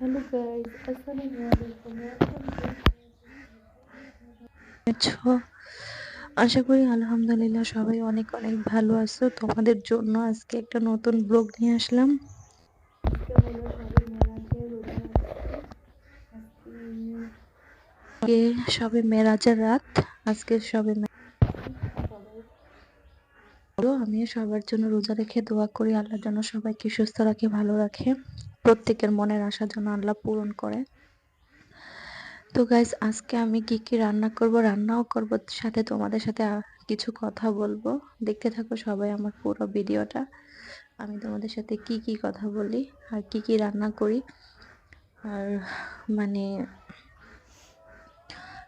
Hello guys, আসসালামু আলাইকুম। আছো? আশা করি আলহামদুলিল্লাহ সবাই অনেক অনেক ভালো আছো। তোমাদের জন্য আজকে একটা নতুন ব্লগ নিয়ে আসলাম। আজকে হলো সবে মেরাজের রোজা। আজকে সবে মেরাজের রাত। আজকে সবে আমি সবার জন্য রোজা রেখে দোয়া করি আল্লাহ যেন সবাইকে সুস্থ রাখে, ভালো রাখে, প্রত্যেকের মনের আশা যেন আল্লাহ পূরণ করে। তো গাইস, আজকে আমি কি কি রান্না করব, রান্নাও করব, সাথে তোমাদের সাথে কিছু কথা বলবো। দেখতে থাকো সবাই আমার পুরো ভিডিওটা। আমি তোমাদের সাথে কি কি কথা বলি আর কি কি রান্না করি। আর মানে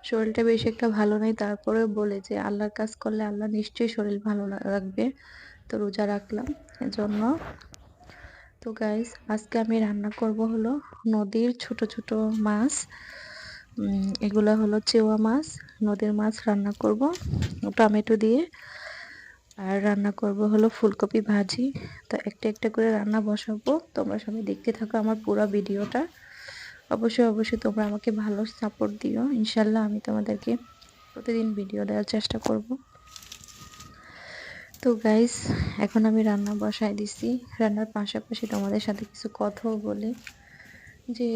শরীরটা বেশি একটা ভালো নেই, তারপরে বলে যে আল্লাহর কাজ করলে আল্লাহ নিশ্চয়ই শরীর ভালো রাখবে। তো রোজা রাখলাম এজন্য। তো গাইস, আজকে আমি রান্না করব হলো নদীর ছোট ছোট মাছ। এগুলা হলো চেওয়া মাছ, নদীর মাছ রান্না করব টমেটো দিয়ে। আর রান্না করব হলো ফুলকপি ভাজি। তো একটা একটা করে রান্না বসাবো, তোমরা সবাই দেখতে থাকো আমার পুরো ভিডিওটা। অবশ্যই অবশ্যই তোমরা আমাকে ভালো সাপোর্ট দিও, ইনশাল্লাহ আমি তোমাদেরকে প্রতিদিন ভিডিও দেওয়ার চেষ্টা করব। তো গাইস, এখন আমি রান্না বসাই দিছি। রান্নার পাশাপাশি তোমাদের সাথে কিছু কথাও বলি যে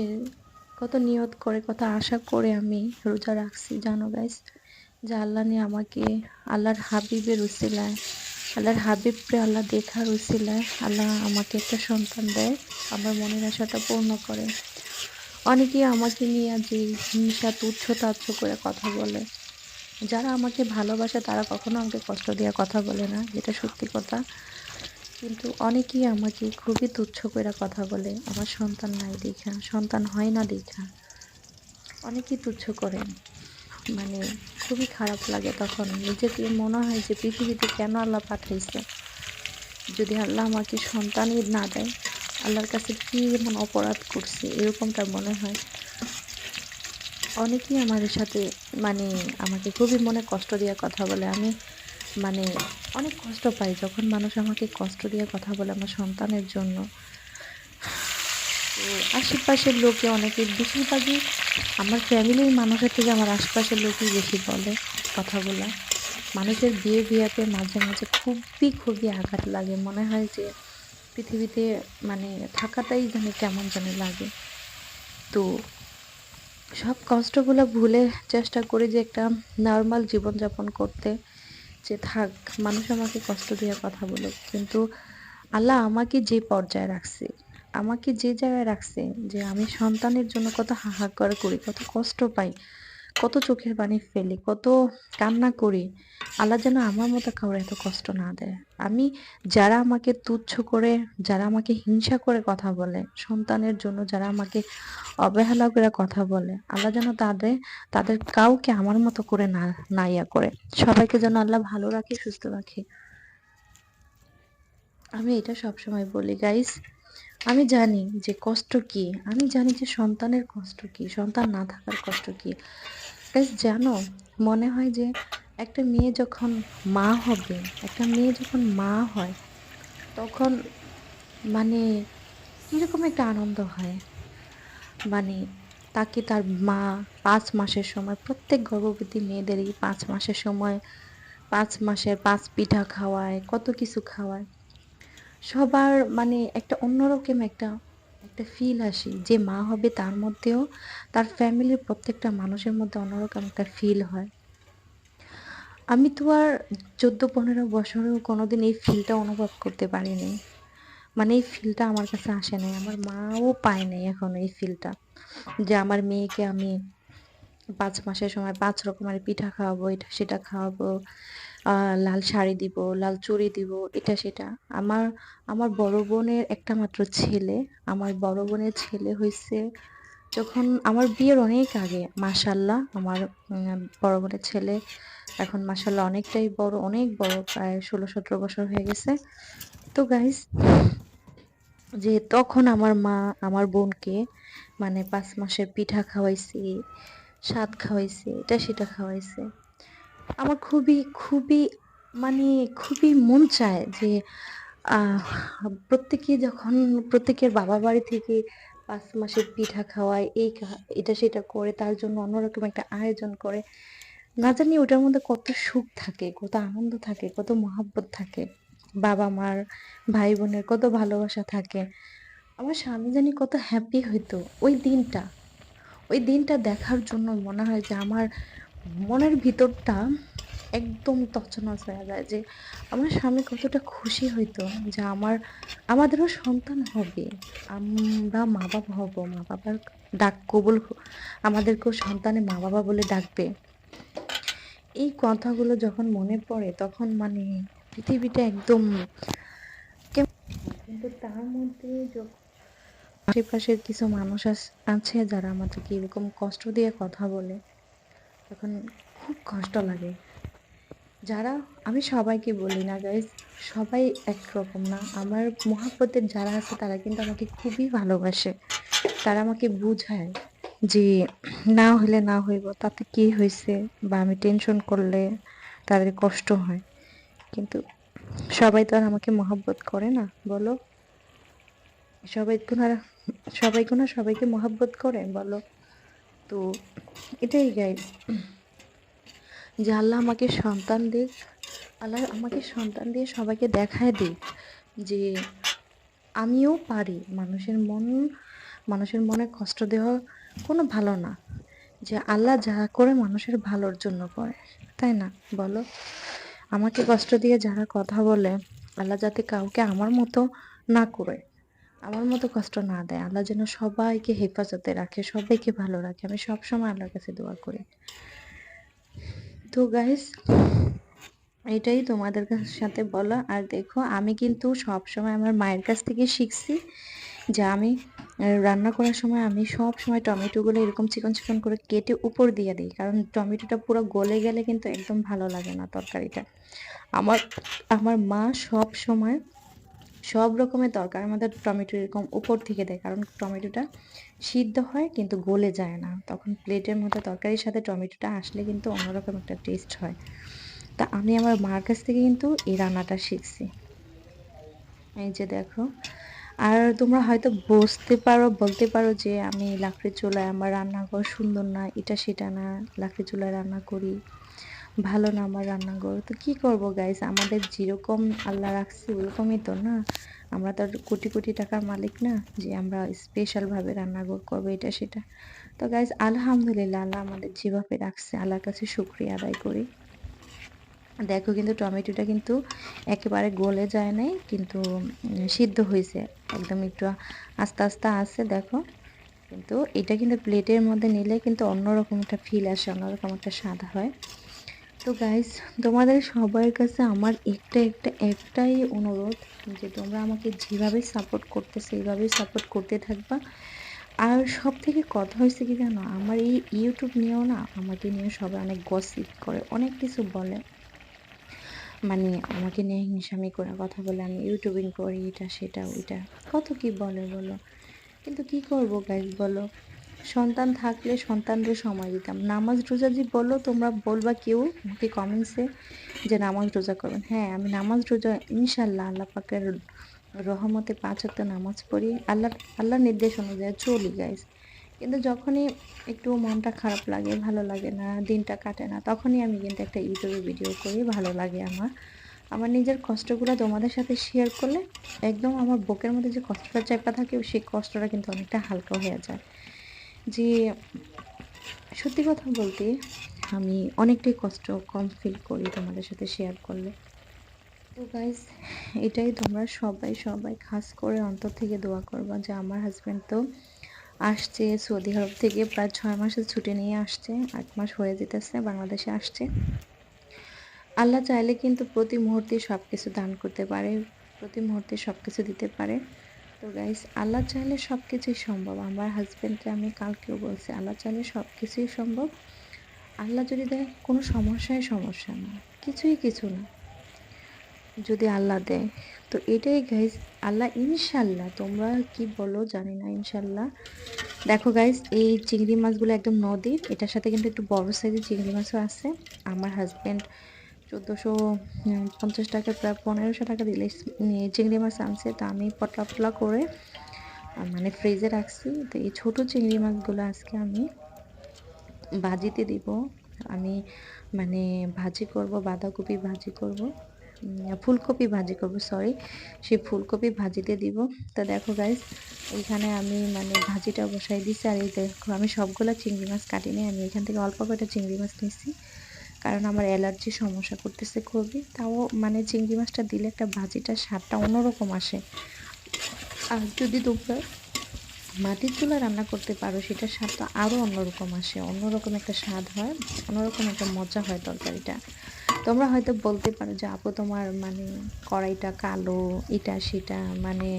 কত নিয়ত করে, কত আশা করে আমি রোজা রাখছি জানো গাইস। যে আল্লাহ নিয়ে আমাকে, আল্লাহর হাবিবের উসিলায়, আল্লাহর হাবিবকে আল্লাহ দেখার উসিলায় আল্লাহ আমাকে একটা সন্তান দেয়, আমার মনের আশাটা পূর্ণ করে। অনেকেই আমাকে নিয়ে যে হিংসা তুচ্ছ তাচ্ছ করে কথা বলে। যারা আমাকে ভালোবাসে তারা কখনো আমাকে কষ্ট দিয়ে কথা বলে না, যেটা সত্যি কথা। কিন্তু অনেকেই আমাকে খুবই তুচ্ছ করে কথা বলে, আমার সন্তান নাই দেখা, সন্তান হয় না দেখা অনেকেই তুচ্ছ করে। মানে খুবই খারাপ লাগে, তখন নিজেকে মনে হয় যে পৃথিবীতে কেন আল্লাহ পাঠাইছে। যদি আল্লাহ আমাকে সন্তানই না দেয়, আল্লাহর কাছে কি এমন অপরাধ করছে, এরকমটা মনে হয়। অনেকেই আমার সাথে মানে আমাকে খুবই মনে কষ্ট দিয়ে কথা বলে। আমি মানে অনেক কষ্ট পাই যখন মানুষ আমাকে কষ্ট দিয়ে কথা বলে আমার সন্তানের জন্য। তো আশেপাশের লোকে অনেকে, বেশিরভাগই আমার ফ্যামিলির মানুষের থেকে আমার আশপাশের লোকই বেশি বলে কথাগুলা। মানুষের বিয়েতে মাঝে মাঝে খুবই খুবই আঘাত লাগে, মনে হয় যে পৃথিবীতে মানে থাকাটাই যেন কেমন যেন লাগে। তো সব কষ্টগুলো ভুলে চেষ্টা করি যে একটা নর্মাল জীবনযাপন করতে। যে থাক, মানুষ আমাকে কষ্ট দিয়ে কথা বলুক, কিন্তু আল্লাহ আমাকে যে পর্যায়ে রাখছে, আমাকে যে জায়গায় রাখছে, যে আমি সন্তানের জন্য কত হাহাকার করি, কত কষ্ট পাই, কত চোখের পানি ফেলি, কত কান্না করি। আল্লাহ যেন আমার মতো কাউরে এত কষ্ট না দেয়। আমি, যারা আমাকে তুচ্ছ করে, যারা আমাকে হিংসা করে কথা বলে সন্তানের জন্য, যারা আমাকে অবহেলা করে কথা বলে, আল্লাহ যেন তাদের তাদের কাউকে আমার মতো করে না ইয়া করে। সবাইকে যেন আল্লাহ ভালো রাখে, সুস্থ রাখে। আমি এটা সবসময় বলি গাইস। আমি জানি যে কষ্ট কি, আমি জানি যে সন্তানের কষ্ট কি, সন্তান না থাকার কষ্ট কি। গাইস জানো, মনে হয় যে একটা মেয়ে যখন মা হবে, একটা মেয়ে যখন মা হয়, তখন মানে কিরকম একটা আনন্দ হয়। মানে তাকে তার মা 5 মাসের সময়, প্রত্যেক গর্ভবতী মেয়েদেরই 5 মাসের সময় 5 মাসের 5 পিঠা খাওয়ায়, কত কিছু খাওয়ায়। সবার মানে একটা অন্যরকম একটা একটা ফিল আসে, যে মা হবে তার মধ্যেও, তার ফ্যামিলির প্রত্যেকটা মানুষের মধ্যে অন্যরকম একটা ফিল হয়। আমি তো আর 14-15 বছরেও কোনোদিন এই ফিলটা অনুভব করতে পারিনি। মানে এই ফিলটা আমার কাছে আসে নাই, আমার মাও পায় নাই এখন এই ফিলটা, যে আমার মেয়েকে আমি 5 মাসের সময় 5 রকমের পিঠা খাওয়াবো, এটা সেটা খাওয়াবো, লাল শাড়ি দিব, লাল চুড়ি দিব, এটা সেটা। আমার আমার বড় বোনের একটা মাত্র ছেলে। আমার বড় বোনের ছেলে হইছে যখন আমার বিয়ের অনেক আগে। মাশাল্লাহ, আমার বড় বোনের ছেলে এখন মাশাল্লাহ অনেকটাই বড়, অনেক বড়, প্রায় 16-17 বছর হয়ে গেছে। তো গাইস, যে তখন আমার মা আমার বোনকে মানে 5 মাসের পিঠা খাওয়াইছে, সাত খাওয়াইছে, এটা সেটা খাওয়াইছে। আমার খুবই খুবই মানে খুবই মন চায় যে আহ প্রত্যেকে যখন প্রত্যেকের বাবা বাড়ি থেকে 5 মাসের পিঠা খাওয়ায়, এটা সেটা করে তার জন্য অন্যরকম একটা আয়োজন করে। না জানি ওটার মধ্যে কত সুখ থাকে, কত আনন্দ থাকে, কত মহাব্বত থাকে। বাবা-মার, ভাই-বোনের কত ভালোবাসা থাকে। আমার স্বামী জানি কত হ্যাপি হইতো ওই দিনটা। ওই দিনটা দেখার জন্য মনে হয় যে আমার মনের ভিতরটা একদম তছনছ হয়ে যায় যে আমার স্বামী কতটা খুশি হইতো যে আমাদেরও সন্তান হবে। আমরা মা-বাবা হব। মা-বাবার ডাক কবুল আমাদেরকেও সন্তানে মা-বাবা বলে ডাকবে। এই কথাগুলো যখন মনে পড়ে তখন মানে পৃথিবীটা একদম কেমন হয়। কিন্তু তার মধ্যে যখন আশেপাশের কিছু মানুষ আছে যারা আমাদেরকে এরকম কষ্ট দিয়ে কথা বলে, তখন খুব কষ্ট লাগে। যারা আমি সবাইকে বলি না গাইস, সবাই একরকম না। আমার মহাব্বতের যারা আছে তারা কিন্তু আমাকে খুবই ভালোবাসে। তারা আমাকে বুঝায় যে না হইলে না হইব তাতে কি হইছে, বা আমি টেনশন করলে তাদের কষ্ট হয়। কিন্তু সবাই তো আর আমাকে মহাব্বত করে না, বলো? সবাই কোন আর সবাই কোন সবাইকে মহাব্বত করে, বলো? তো এটাই গাইস, যে আল্লাহ আমাকে সন্তান দিক, আল্লাহ আমাকে সন্তান দিয়ে সবাইকে দেখায় দিক যে আমিও পারি। মানুষের মনে কষ্ট দেওয়া কোনো ভালো না। যে আল্লাহ যা করে মানুষের ভালোর জন্য করে, তাই না, বলো? আমাকে কষ্ট দিয়ে যারা কথা বলে, আল্লাহ যাতে কাউকে আমার মতো না করে, আমার মতো কষ্ট না দেয়। আল্লাহ যেন সবাইকে হেফাজতে রাখে, সবাইকে ভালো রাখে। আমি সবসময় আল্লাহর কাছে দোয়া করি। তো গাইস, এটাই তোমাদের সাথে বলা। আর দেখো, আমি কিন্তু সবসময় আমার মায়ের কাছ থেকে শিখছি যে আমি রান্না করার সময় আমি সবসময় টমেটোগুলো এরকম চিকন চিকন করে কেটে উপর দিয়ে দিই, কারণ টমেটোটা পুরো গলে গেলে কিন্তু একদম ভালো লাগে না তরকারিটা। আমার আমার মা সব সময় সব রকমের তরকারির মধ্যে টমেটো এরকম উপর থেকে দেয়, কারণ টমেটোটা সিদ্ধ হয় কিন্তু গলে যায় না। তখন প্লেটের মধ্যে তরকারির সাথে টমেটোটা আসলে কিন্তু অন্যরকম একটা টেস্ট হয়। তা আমি আমার মার কাছ থেকে কিন্তু এই রান্নাটা শিখছি। এই যে দেখো, আর তোমরা হয়তো বলতে পারো যে আমি লাকড়ির চুলায়, আমার রান্নাঘর সুন্দর না, এটা সেটা না, লাকড়ির চুলায় রান্না করি, ভালো না আমার রান্নাঘর। তো কি করব গাইস, আমাদের যেরকম আল্লাহ রাখছে ওরকমই তো না। আমরা তো আর কোটি কোটি টাকার মালিক না যে আমরা স্পেশাল ভাবে রান্নাঘর করবো, এটা সেটা। তো গাইস, আলহামদুলিল্লাহ, আল্লাহ আমাদের যেভাবে রাখছে আল্লাহর কাছে শুকরিয়া আদায় করি। দেখো কিন্তু টমেটোটা কিন্তু একেবারে গলে যায় নাই, কিন্তু সিদ্ধ হয়েছে একদম, একটু আস্তে আস্তে আছে দেখো। কিন্তু এটা কিন্তু প্লেটের মধ্যে নিলে কিন্তু অন্যরকম একটা ফিল আসে, অন্যরকম একটা স্বাদ হয়। তো গাইস, তোমাদের সবার কাছে আমার একটাই অনুরোধ, যে তোমরা আমাকে যেভাবে সাপোর্ট করতেছো এইভাবেই সাপোর্ট করতে থাকবা। আর সব থেকে কথা হয়েছে কি জানো, আমার এই ইউটিউব নিয়েও না আমাকে নিয়ে সবাই অনেক গসিপ করে, অনেক কিছু বলে। মানে আমাকে নিয়ে হিংসামি করে কথা বলে, আমি ইউটিউবিং করি, এটা সেটা ওইটা, কত কি বলে বলো। কিন্তু কি করব গাইস, বলো? সন্তান থাকলে সন্তানদের সময় দিতাম। নামাজ রোজা যে বলো, তোমরা বলবা কেউ আমাকে কমেন্টসে যে নামাজ রোজা করবেন। হ্যাঁ, আমি নামাজ রোজা ইনশাল্লাহ আল্লাহ পাকের রহমতে 5 ওয়াক্ত নামাজ পড়ি, আল্লাহর নির্দেশ অনুযায়ী চলি গাইস। কিন্তু যখনই একটু মনটা খারাপ লাগে, ভালো লাগে না, দিনটা কাটে না, তখনই আমি কিন্তু একটা ইউটিউবে ভিডিও করি, ভালো লাগে আমার। আমার নিজের কষ্টগুলো তোমাদের সাথে শেয়ার করলে একদম আমার বুকের মধ্যে যে কষ্টটা চাপা থাকে সেই কষ্টটা কিন্তু অনেকটা হালকা হয়ে যায়। যে সত্যি কথা বলতে আমি অনেকটাই কষ্ট কম ফিল করি তোমাদের সাথে শেয়ার করলে। তো গাইস, এটাই, তোমরা সবাই সবাই খাস করে অন্তর থেকে দোয়া করবা যে আমার হাজব্যান্ড তো আসছে সৌদি আরব থেকে, প্রায় 6 মাসের ছুটি নিয়ে আসছে, 8 মাস হয়ে যেতেছে বাংলাদেশে আসছে। আল্লাহ চাইলে কিন্তু প্রতি মুহূর্তে সবকিছু দান করতে পারে, প্রতি মুহূর্তে সবকিছু দিতে পারে। তো গাইস, আল্লাহ চাইলে সবকিছুই সম্ভব। আমার হাজবেন্ডকে আমি কালকেও বলছি, আল্লাহ চাইলে সবকিছুই সম্ভব। আল্লাহ যদি দেয়, কোনো সমস্যা না, কিছুই কিছু না, যদি আল্লাহ দেয়। তো এটাই গাইস, আল্লাহ ইনশাল্লাহ, তোমরা কি বলো জানি না, ইনশাল্লাহ। দেখো গাইস, এই চিংড়ি মাছগুলো একদম নদীর, এটার সাথে কিন্তু একটু বড় সাইজের চিংড়ি মাছও আছে। আমার হাজবেন্ড 1450 টাকা, প্রায় 1500 টাকা দিলে চিংড়ি মাছ আনছে। তো আমি পটলা পটলা করে মানে ফ্রিজে রাখছি। তো এই ছোট চিংড়ি মাছগুলো আজকে আমি ভাজিতে দিব। আমি মানে ভাজি করব, বাঁধাকপি ভাজি করব। ফুলকপি ভাজি করব, সরি। সেই ফুলকপি ভাজিতে দিব। তো দেখো গাইস, এইখানে আমি মানে ভাজিটা বসাই দিছি। আর এই দেখো আমি সবগুলা চিংড়ি মাছ কাটি নাই। আমি এখান থেকে অল্প কয়টা চিংড়ি মাছ নিছি। কারণ আমার অ্যালার্জি সমস্যা করতেছে খুবই। তাও মানে চিংড়ি মাছটা দিলে একটা ভাজিটার স্বাদটা অন্যরকম আসে। আর যদি তোমরা মাটির চুলায় রান্না করতে পারো সেটার স্বাদটা আরো অন্যরকম আসে, অন্যরকম একটা স্বাদ হয়, অন্যরকম একটা মজা হয় তরকারিটা। তোমরা হয়তো বলতে পারো যে আপু তোমার মানে কড়াইটা কালো, এটা সেটা মানে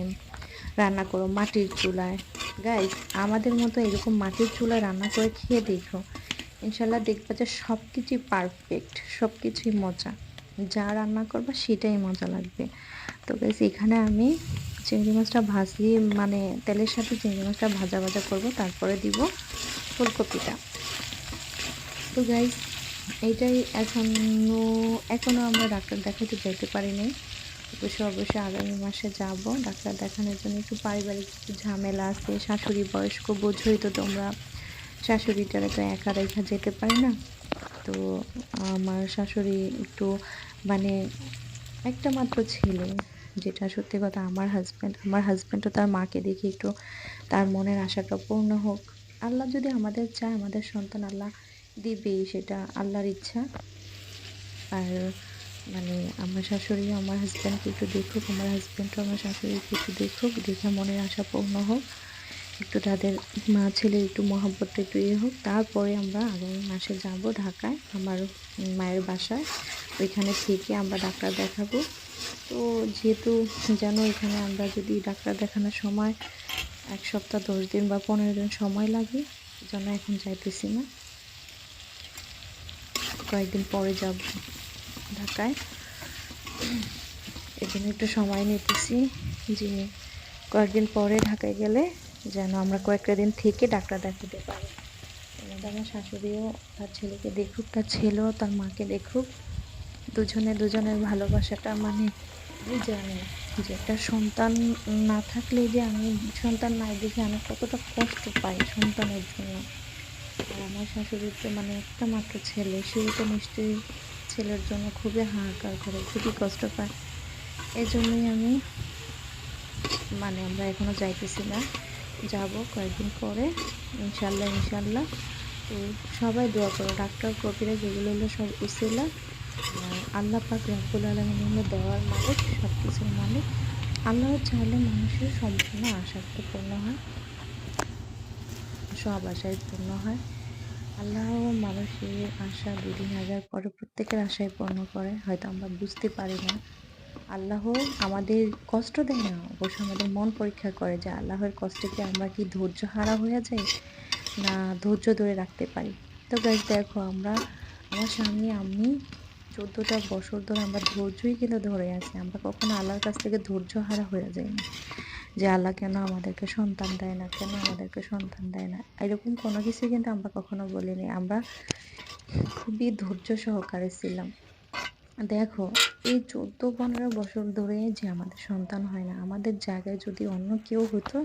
রান্না করো মাটির চুলায়। গাইস, আমাদের মতো এরকম মাটির চুলায় রান্না করে খেয়ে দেখো, ইনশাল্লাহ দেখবা যে সবকিছুই পারফেক্ট, সবকিছুই মজা। যা রান্না করবা সেটাই মজা লাগবে। তো গাইস, এখানে আমি চিংড়ি মাছটা ভাজি মানে তেলের সাথে চিংড়ি মাছটা ভাজা ভাজা করব, তারপরে দিব ফুলকপিটা। তো গাইস, এইটাই এখনো আমরা ডাক্তার দেখাতে যেতে পারি নাই। অবশ্যই আগামী মাসে যাব ডাক্তার দেখানোর জন্য। একটু পারিবারিক একটু ঝামেলা আছে, শাশুড়ি বয়স্ক, বোঝোই তো তোমরা, শাশুড়িটারে তো একা রেখা যেতে পারি না। তো আমার শাশুড়ি একটু মানে একটা মাত্র ছেলে, যেটা সত্যি কথা। আমার হাজব্যান্ডও তার মাকে দেখে একটু তার মনের আশাটা পূর্ণ হোক। আল্লাহ যদি আমাদের চায়, আমাদের সন্তান আল্লাহ দিবেই, সেটা আল্লাহর ইচ্ছা। আর মানে আমার শাশুড়িও আমার হাজব্যান্ডকে একটু দেখুক, আমার হাজব্যান্ডও আমার শাশুড়িকে একটু দেখুক, দেখে মনের আশা পূর্ণ হোক, একটু তাদের মা ছেলের একটু মহব্বতটা একটু ইয়ে হোক। তারপরে আমরা আগামী মাসে যাব ঢাকায় আমার মায়ের বাসায়। ওইখানে থেকে আমরা ডাক্তার দেখাবো। তো যেহেতু যেন এখানে আমরা যদি ডাক্তার দেখানোর সময় 1 সপ্তাহ 10 দিন বা 15 দিন সময় লাগে, জন্য এখন যাইতেছি না, কয়েকদিন পরে যাব ঢাকায়। এজন্য একটু সময় নিতেছি যে কয়েকদিন পরে ঢাকায় গেলে যেন আমরা কয়েকটা দিন থেকে ডাক্তার দেখাতে পারি। এবার আমার শাশুড়িও তার ছেলেকে দেখুক, তার ছেলেও তার মাকে দেখুক। দুজনের ভালোবাসাটা মানে আমি জানি যে একটা সন্তান না থাকলে যে আমি সন্তান নাই দেখে আমি কতটা কষ্ট পাই সন্তানের জন্য। আর আমার শাশুড়ির তো মানে একটা মাত্র ছেলে, সেও তো নিশ্চয়ই ছেলের জন্য খুবই হাহাকার করে, খুবই কষ্ট পায়। এই জন্যই আমি মানে আমরা এখনো যাইতেছি না, যাব কয়েকদিন পরে ইনশাল্লাহ ইনশাল্লাহ। তো সবাই দোয়া করো, ডাক্তার কবিরা যেগুলো হলো সব উসিলা। আর আল্লাহ পাক রব্বুল আলামিন হলো দেওয়ার মালিক, সব কিছুর মালিক। আল্লাহ চাইলে মানুষের সম্পূর্ণ আশাটা পূর্ণ হয়, সব আশাই পূর্ণ হয়। আল্লাহ মানুষের আশা দুদিন হাজার পরে প্রত্যেকের আশাই পূর্ণ করে, হয়তো আমরা বুঝতে পারি না। আল্লাহ আমাদের কষ্ট দেয় না, অবশ্য আমাদের মন পরীক্ষা করে যে আল্লাহর কষ্টে কি আমরা কি ধৈর্য হারা হয়ে যাই, না ধৈর্য ধরে রাখতে পারি। তো গাইস দেখো, আমার স্বামী আমি 14টা বছর ধরে আমরা ধৈর্যই কিন্তু ধরে আছি। আমরা কখনো আল্লাহর কাছ থেকে ধৈর্য হারা হয়ে যাইনি যে আল্লাহ কেন আমাদেরকে সন্তান দেয় না, কেন আমাদেরকে সন্তান দেয় না, এরকম কোনো কিছুই কিন্তু আমরা কখনো বলিনি। আমরা খুবই ধৈর্য সহকারে ছিলাম। দেখো, এই 14-15 বছর ধরে যে আমাদের সন্তান হয় না, আমাদের জায়গায় যদি অন্য কেউ হতো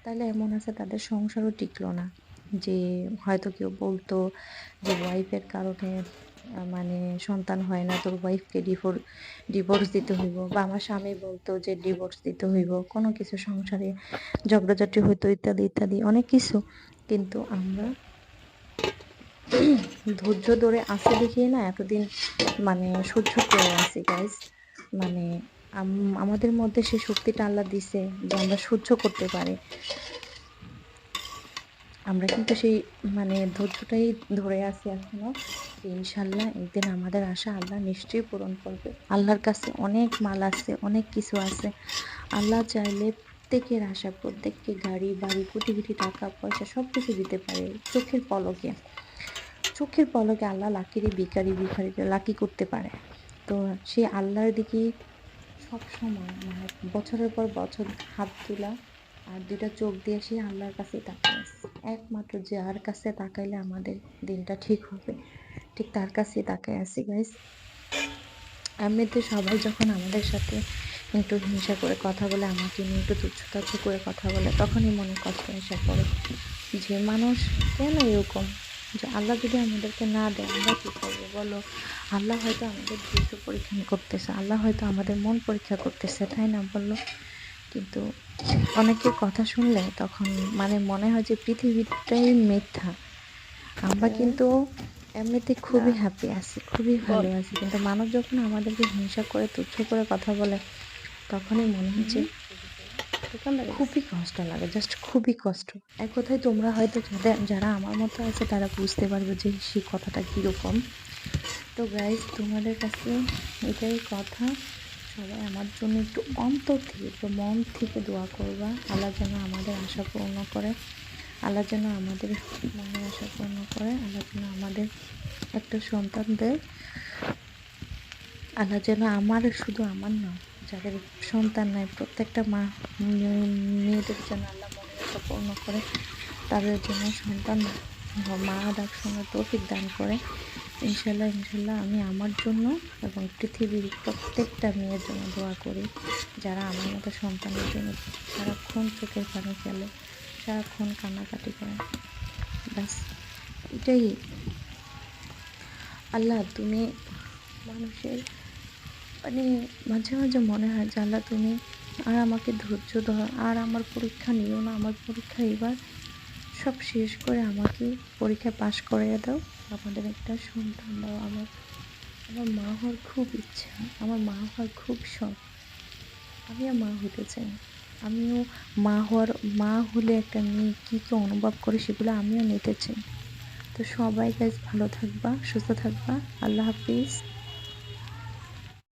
তাহলে এমন আছে তাদের সংসারও টিকলো না। যে হয়তো কেউ বলতো যে ওয়াইফের কারণে মানে সন্তান হয় না, তোর ওয়াইফকে ডিভোর্স দিতে হইব, বা আমার স্বামী বলতো যে ডিভোর্স দিতে হইব, কোনো কিছু সংসারে ঝগড়াঝাটি হইতো, ইত্যাদি ইত্যাদি অনেক কিছু। কিন্তু আমরা ধৈর্য ধরে আছি দেখেই না এতদিন মানে সহ্য করে আছি গাইস। মানে আমাদের মধ্যে সেই শক্তিটা আল্লাহ দিছে যে আমরা সহ্য করতে পারি। আমরা কিন্তু সেই মানে ধৈর্যটাই ধরে আছি এখনো, যে ইনশাল্লাহ একদিন আমাদের আশা আল্লাহ নিশ্চয়ই পূরণ করবে। আল্লাহর কাছে অনেক মাল আছে, অনেক কিছু আছে। আল্লাহ চাইলে প্রত্যেকের আশা, প্রত্যেককে গাড়ি বাড়ি কোটি কোটি টাকা পয়সা সবকিছু দিতে পারে চোখের পলকে। চোখের পলকে আল্লাহ লাকিরে ভিখারি লাকি করতে পারে। তো সেই আল্লাহর দিকে সব সময় মানে বছরের পর বছর হাত তোলা আর দুইটা চোখ দিয়ে সেই আল্লাহর কাছে তাকিয়ে আছে। একমাত্র যার কাছে তাকাইলে আমাদের দিনটা ঠিক হবে, ঠিক তার কাছেই তাকায় আছি গাইস। এমনিতে সবাই যখন আমাদের সাথে একটু হিংসা করে কথা বলে, আমাকে নিয়ে একটু তুচ্ছ-তাচ্ছ করে কথা বলে, তখনই মনে কষ্ট এসে পড়ে যে মানুষ কেন এরকম? যে আল্লাহ যদি আমাদেরকে না দেয় আমরা কী করবো বলো? আল্লাহ হয়তো আমাদের ধৈর্য পরীক্ষা করতেছে, আল্লাহ হয়তো আমাদের মন পরীক্ষা করতেছে, তাই না বলো? কিন্তু অনেকের কথা শুনলে তখন মানে মনে হয় যে পৃথিবীটাই মিথ্যা। আমরা কিন্তু এমনিতে খুবই হ্যাপি আছি, খুবই ভালো আছি। কিন্তু মানুষ যখন আমাদেরকে হিংসা করে, তুচ্ছ করে কথা বলে, তখনই মনে হয় যে খুবই কষ্ট লাগে, জাস্ট খুবই কষ্ট। এক কথায় তোমরা হয়তো যারা আমার মতো আছে তারা বুঝতে পারবে যে সেই কথাটা কীরকম। তো গাইজ, তোমাদের কাছে এটাই কথা, সবাই আমার জন্য একটু অন্তর থেকে, একটু মন থেকে দোয়া করবা। আল্লাহ যেন আমাদের আশা পূর্ণ করে, আল্লাহ যেন আমাদের মনের আশা পূর্ণ করে, আল্লাহ যেন আমাদের একটা সন্তান দেয়, আল্লাহ যেন আমার, শুধু আমার নয়, যাদের সন্তান নাই প্রত্যেকটা মেয়েদের যেন আল্লাহ মনের আশা পূর্ণ করে, তাদের জন্য সন্তান মা ডাক শোনার তৌফিক দান করে। ইনশাল্লাহ ইনশাল্লাহ আমি আমার জন্য এবং পৃথিবীর প্রত্যেকটা মেয়ের জন্য দোয়া করি, যারা আমার মতো সন্তানের জন্য সারাক্ষণ চোখের পানি ফেলে, সারাক্ষণ কান্নাকাটি করে। ব্যাস এটাই। আল্লাহ তুমি মানুষের মানে মাঝে মাঝে মনে হয় যে আল্লাহ তুমি আর আমাকে ধৈর্য ধর, আর আমার পরীক্ষা নিও না, আমার পরীক্ষা এবার সব শেষ করে আমাকে পরীক্ষা পাশ করিয়ে দাও, আমাদের একটা সন্তান দাও। আমার আমার মা হওয়ার খুব ইচ্ছা, আমার মা হওয়ার খুব শখ, আমিও মা হতে চাই। আমিও মা হলে একটা মেয়ে কী কী অনুভব করে সেগুলো আমিও নিতে চাই। তো সবাই গাইজ ভালো থাকবা, সুস্থ থাকবা। আল্লাহ হাফিজ।